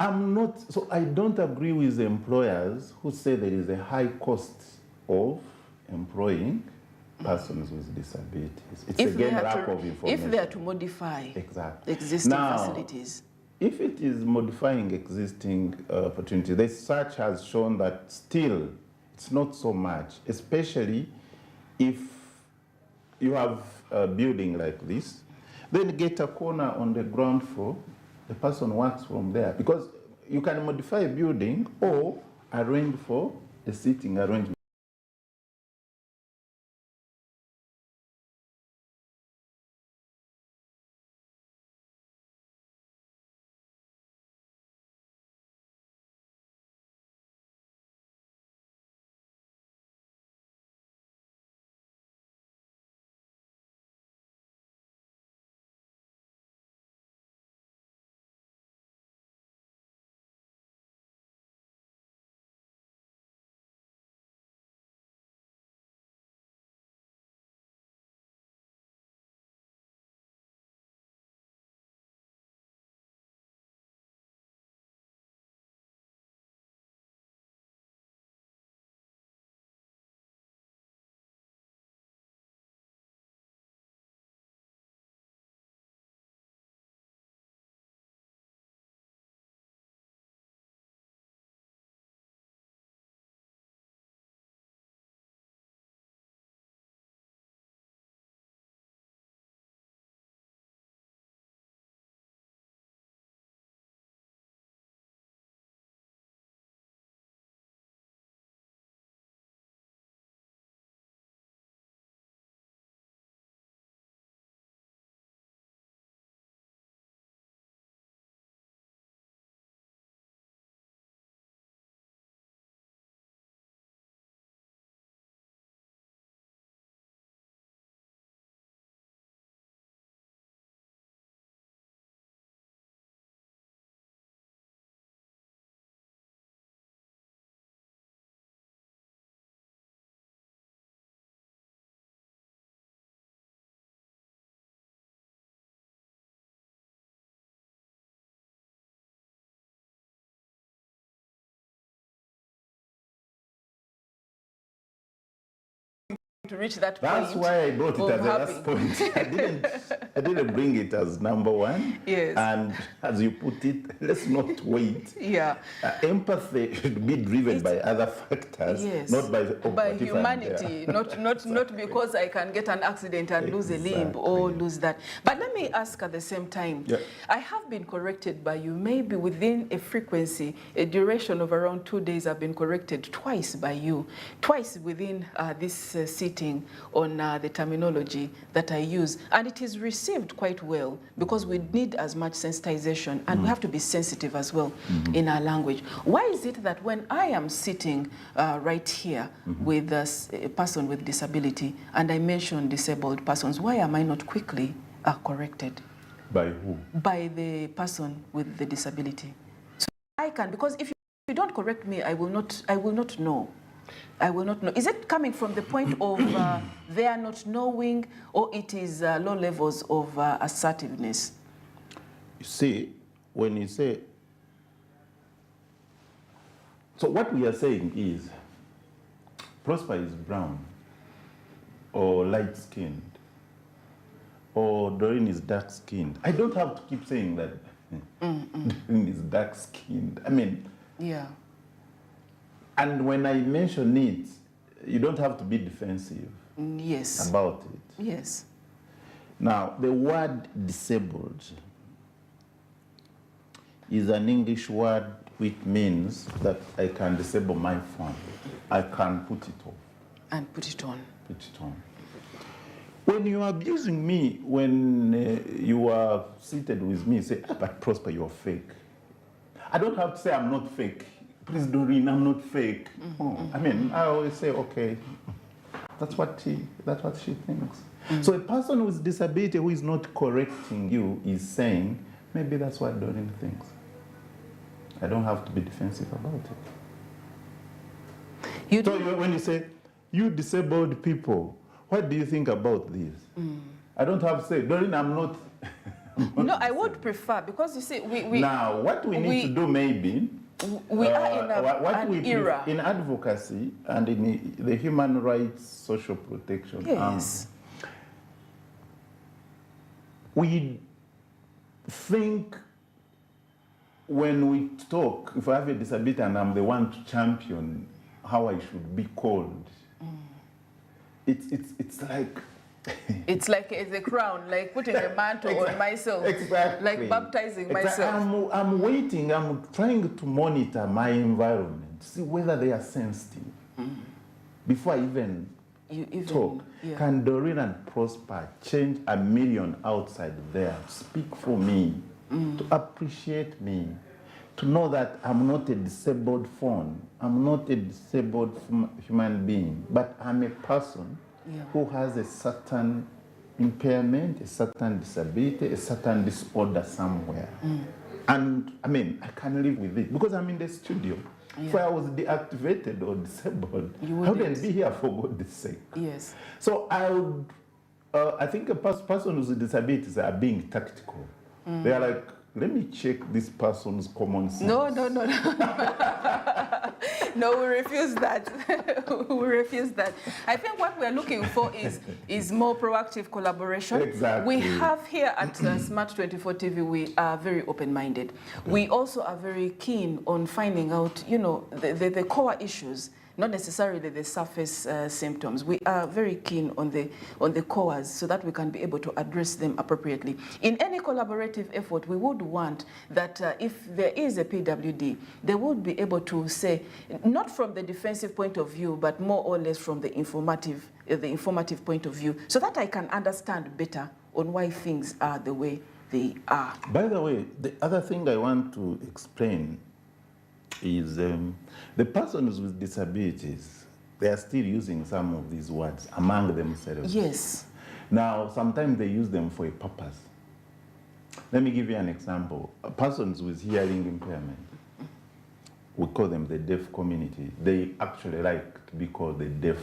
[SPEAKER 2] I don't agree with the employers who say there is a high cost of employing persons with disabilities. It's again lack of information.
[SPEAKER 1] If they are to modify existing facilities.
[SPEAKER 2] if it is modifying existing opportunity, the research has shown that still it's not so much, especially if you have a building like this, then get a corner on the ground floor, the person works from there. Because you can modify a building or arrange for a seating arrangement.
[SPEAKER 1] To reach that
[SPEAKER 2] That's
[SPEAKER 1] point.
[SPEAKER 2] why I brought it as the last point. I didn't bring it as number one.
[SPEAKER 1] Yes.
[SPEAKER 2] And as you put it, let's not wait.
[SPEAKER 1] Yeah.
[SPEAKER 2] Empathy should be driven by other factors,
[SPEAKER 1] yes,
[SPEAKER 2] not by,
[SPEAKER 1] by humanity, not because I can get an accident and lose a limb or lose that. But let me ask at the same time, I have been corrected by you, maybe within a frequency, a duration of around 2 days, I've been corrected twice by you, twice within this sitting on the terminology that I use. And it is received quite well because we need as much sensitization and we have to be sensitive as well in our language. Why is it that when I am sitting right here with a person with disability and I mention disabled persons, why am I not quickly corrected?
[SPEAKER 2] By who?
[SPEAKER 1] By the person with the disability. So I can, because if you don't correct me, I will not know. I will not know. Is it coming from the point of they are not knowing, or it is low levels of assertiveness?
[SPEAKER 2] You see, when you say, so what we are saying is, Prosper is brown, or light-skinned, or Doreen is dark-skinned. I don't have to keep saying that Doreen is dark-skinned. I mean,
[SPEAKER 1] yeah.
[SPEAKER 2] And when I mention it, you don't have to be defensive about it.
[SPEAKER 1] Yes.
[SPEAKER 2] Now, the word disabled is an English word which means that I can disable my phone. I can put it off.
[SPEAKER 1] And put it on.
[SPEAKER 2] Put it on. When you are abusing me, when you are seated with me, say, but Prosper, you're fake. I don't have to say I'm not fake. Please, Doreen, I'm not fake. I mean, I always say, okay, that's what she thinks. So a person with disability who is not correcting you is saying, maybe that's what Doreen thinks. I don't have to be defensive about it. So when you say, you disabled people, what do you think about this? I don't have to say, Doreen, I'm not.
[SPEAKER 1] No, I would prefer, because you see,
[SPEAKER 2] now, what we need to do maybe,
[SPEAKER 1] we are in an era.
[SPEAKER 2] In advocacy and in the human rights social protection, we think when we talk, if I have a disability and I'm the one to champion how I should be called, it's like...
[SPEAKER 1] It's like the crown, like putting a mantle on myself.
[SPEAKER 2] Exactly.
[SPEAKER 1] Like baptizing myself.
[SPEAKER 2] I'm waiting, I'm trying to monitor my environment, see whether they are sensitive. Before I even talk.
[SPEAKER 1] Yeah.
[SPEAKER 2] Can Doreen and Prosper change a million outside there? Speak for me, to appreciate me, to know that I'm not a disabled phone, I'm not a disabled human being, but I'm a person who has a certain impairment, a certain disability, a certain disorder somewhere. And I mean, I can live with it because I'm in the studio. If I was deactivated or disabled, I wouldn't be here for God's sake.
[SPEAKER 1] Yes.
[SPEAKER 2] So I think a person with disabilities are being tactical. They are like, let me check this person's common sense.
[SPEAKER 1] No. No, we refuse that. We refuse that. I think what we're looking for is more proactive collaboration.
[SPEAKER 2] Exactly.
[SPEAKER 1] We have here at Smart 24 TV, we are very open-minded. We also are very keen on finding out, you know, the core issues, not necessarily the surface symptoms. We are very keen on the cores so that we can be able to address them appropriately. In any collaborative effort, we would want that if there is a PWD, they would be able to say, not from the defensive point of view, but more or less from the informative point of view, so that I can understand better on why things are the way they are.
[SPEAKER 2] By the way, the other thing I want to explain is the persons with disabilities, they are still using some of these words among themselves.
[SPEAKER 1] Yes.
[SPEAKER 2] Now, sometimes they use them for a purpose. Let me give you an example. Persons with hearing impairment, we call them the deaf community. They actually like to be called the deaf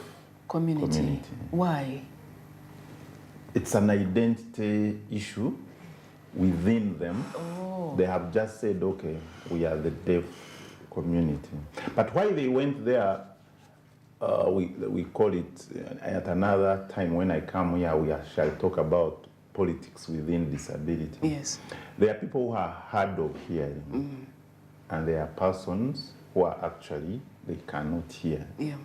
[SPEAKER 2] community.
[SPEAKER 1] Why?
[SPEAKER 2] It's an identity issue within them. They have just said, okay, we are the deaf community. But why they went there, we call it at another time when I come here, we shall talk about politics within disability.
[SPEAKER 1] Yes.
[SPEAKER 2] There are people who are hard of hearing, and there are persons who are actually, they cannot hear.
[SPEAKER 1] Yeah.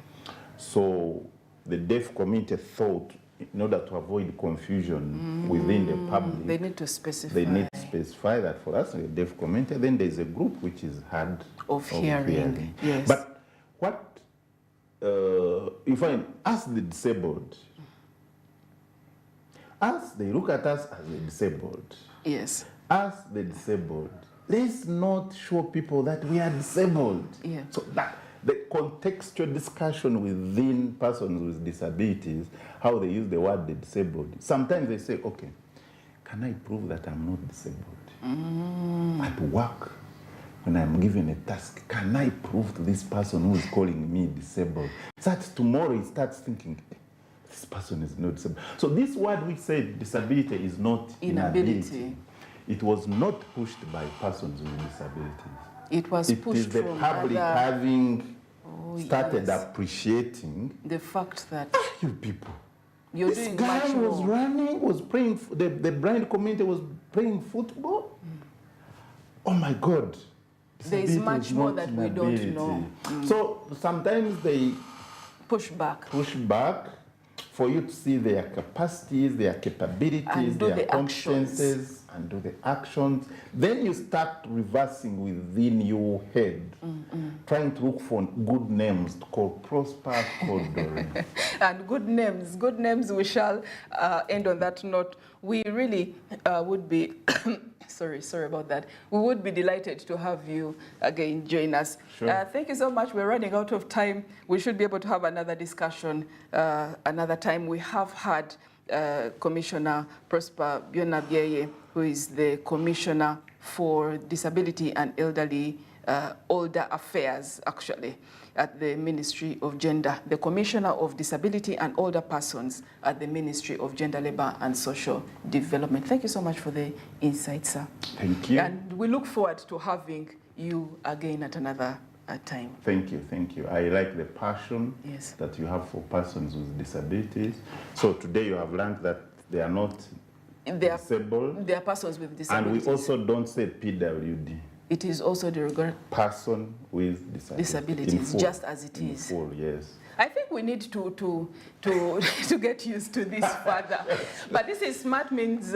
[SPEAKER 2] So the deaf community thought, in order to avoid confusion within the public,
[SPEAKER 1] they need to specify.
[SPEAKER 2] They need to specify that for us, the deaf community. Then there's a group which is hard
[SPEAKER 1] of hearing. Yes.
[SPEAKER 2] But what you find, as the disabled, as they look at us as the disabled,
[SPEAKER 1] yes,
[SPEAKER 2] as the disabled, let's not show people that we are disabled.
[SPEAKER 1] Yeah.
[SPEAKER 2] So that the contextual discussion within persons with disabilities, how they use the word the disabled. Sometimes they say, okay, can I prove that I'm not disabled? At work, when I'm given a task, can I prove to this person who is calling me disabled? That tomorrow he starts thinking, this person is not disabled. So this word we said disability is not inability. It was not pushed by persons with disabilities.
[SPEAKER 1] It was pushed
[SPEAKER 2] is the
[SPEAKER 1] from
[SPEAKER 2] public
[SPEAKER 1] other...
[SPEAKER 2] having started appreciating
[SPEAKER 1] the fact that
[SPEAKER 2] you people.
[SPEAKER 1] You're
[SPEAKER 2] this
[SPEAKER 1] doing
[SPEAKER 2] guy
[SPEAKER 1] much
[SPEAKER 2] was
[SPEAKER 1] more.
[SPEAKER 2] running, was playing. The blind community was playing football. Oh my God!
[SPEAKER 1] There is much more that we don't know.
[SPEAKER 2] So sometimes they
[SPEAKER 1] push back.
[SPEAKER 2] Push back for you to see their capacities, their capabilities,
[SPEAKER 1] and do
[SPEAKER 2] their
[SPEAKER 1] the
[SPEAKER 2] competences,
[SPEAKER 1] actions.
[SPEAKER 2] And do the actions. Then you start reversing within your head, trying to look for good names to call Prosper, call Doreen.
[SPEAKER 1] And good names. We shall end on that note. We really would be, sorry about that. We would be delighted to have you again join us.
[SPEAKER 2] Sure.
[SPEAKER 1] Thank you so much. We're running out of time. We should be able to have another discussion another time. We have had Commissioner Prosper Byonabyeye, who is the Commissioner for Disability and Older Affairs, actually, at the Ministry of Gender, the Commissioner of Disability and Older Persons at the Ministry of Gender, Labour and Social Development. Thank you so much for the insight, sir.
[SPEAKER 2] Thank you.
[SPEAKER 1] And we look forward to having you again at another time.
[SPEAKER 2] Thank you. I like the passion that you have for persons with disabilities. So today you have learned that they are not disabled.
[SPEAKER 1] They are persons with disabilities.
[SPEAKER 2] And we also don't say PWD.
[SPEAKER 1] It is also the
[SPEAKER 2] person with
[SPEAKER 1] disabilities,
[SPEAKER 2] in full,
[SPEAKER 1] just as it
[SPEAKER 2] in
[SPEAKER 1] is.
[SPEAKER 2] Full, yes.
[SPEAKER 1] I think we need to get used to this further. But this is Smart means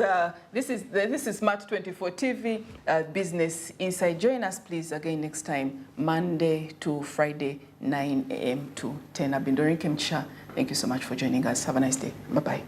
[SPEAKER 1] this is Smart 24 TV Business Insight. Join us, please, again next time, Monday to Friday, 9 a.m. to 10. I've been Doreen Kemcha. Thank you so much for joining us. Have a nice day. Bye-bye.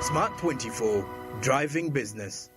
[SPEAKER 13] Smart 24, driving business.